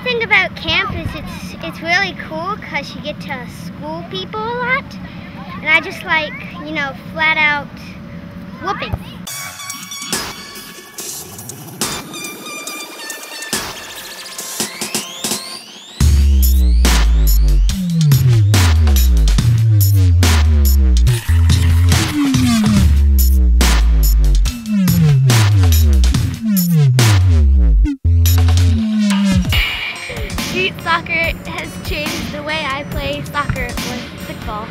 thing about camp is it's really cool because you get to school people a lot, and I just like, you know, flat out whooping. Street soccer has changed the way I play soccer or football.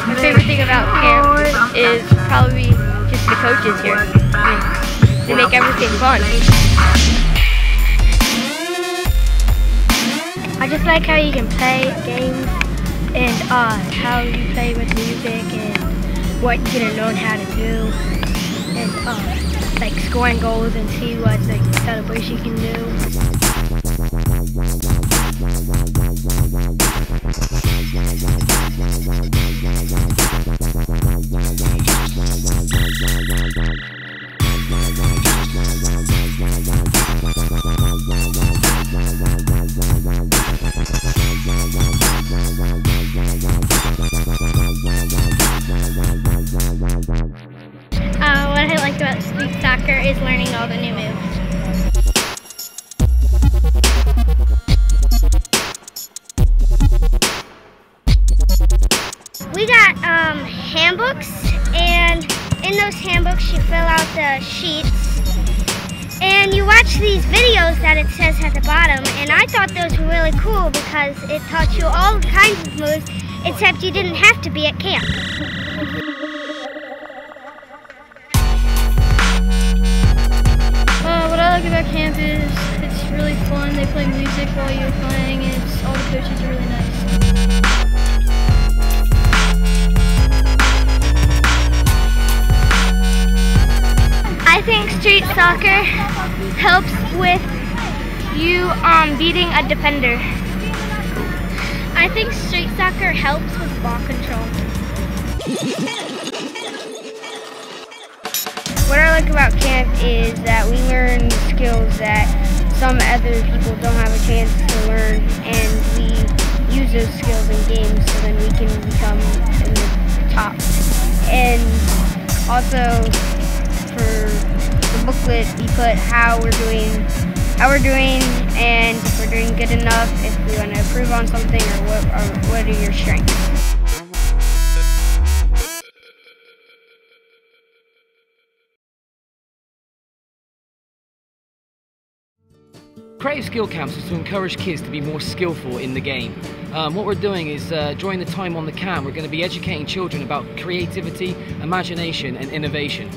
My favorite thing about camp is probably just the coaches here. They make everything fun. I just like how you can play games and how you play with music and what you're gonna learn how to do, and like scoring goals and see what like celebration you can do. What I like about street soccer is learning all the new moves. We got handbooks, and in those handbooks you fill out the sheets and you watch these videos that it says at the bottom, and I thought those were really cool because it taught you all kinds of moves except you didn't have to be at camp. What I like about camp is it's really fun. They play music while you're playing, and all the coaches are really nice. I think street soccer helps with you beating a defender. I think street soccer helps with ball control. What I like about camp is that we learn skills that some other people don't have a chance to learn, and we use those skills in games so then we can become in the top. And also for the booklet we put how we're doing, and if we're doing good enough, if we want to improve on something, or what are your strengths. Creative Skill Camps is to encourage kids to be more skillful in the game. What we're doing is, during the time on the camp, we're going to be educating children about creativity, imagination and innovation.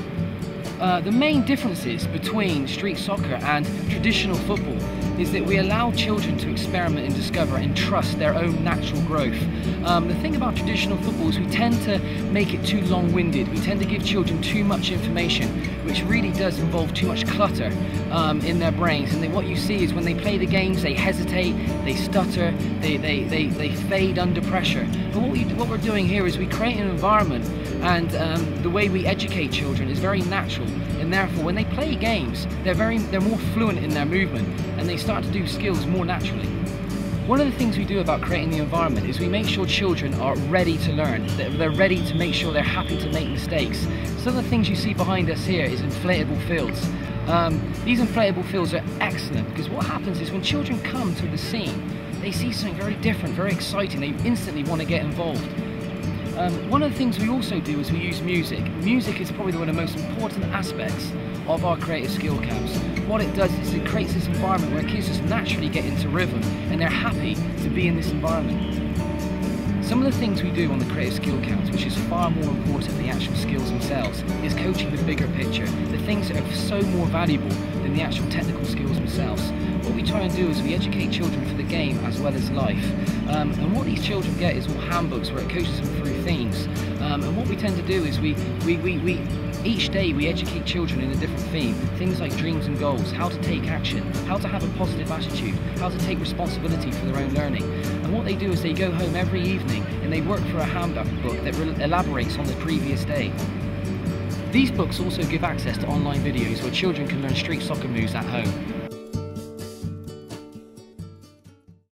The main differences between street soccer and traditional football is that we allow children to experiment and discover and trust their own natural growth. The thing about traditional football is we tend to make it too long-winded. We tend to give children too much information, which really does involve too much clutter in their brains. And then what you see is when they play the games, they hesitate, they stutter, they fade under pressure. But what we're doing here is we create an environment, and the way we educate children is very natural, and therefore when they play games, they're more fluent in their movement, and they start to do skills more naturally. One of the things we do about creating the environment is we make sure children are ready to learn, that they're ready to make sure they're happy to make mistakes. Some of the things you see behind us here is inflatable fields. These inflatable fields are excellent because what happens is when children come to the scene, they see something very different, very exciting, they instantly want to get involved. One of the things we also do is we use music. Music is probably one of the most important aspects of our creative skill camps. What it does is it creates this environment where kids just naturally get into rhythm and they're happy to be in this environment. Some of the things we do on the creative skill camps, which is far more important than the actual skills themselves, is coaching the bigger picture, the things that are so more valuable than the actual technical skills themselves. What we try and do is we educate children for the game as well as life. And what these children get is all handbooks where it coaches them through themes. And what we tend to do is each day we educate children in a different theme. Things like dreams and goals, how to take action, how to have a positive attitude, how to take responsibility for their own learning. And what they do is they go home every evening and they work for a handbook that elaborates on the previous day. These books also give access to online videos where children can learn street soccer moves at home.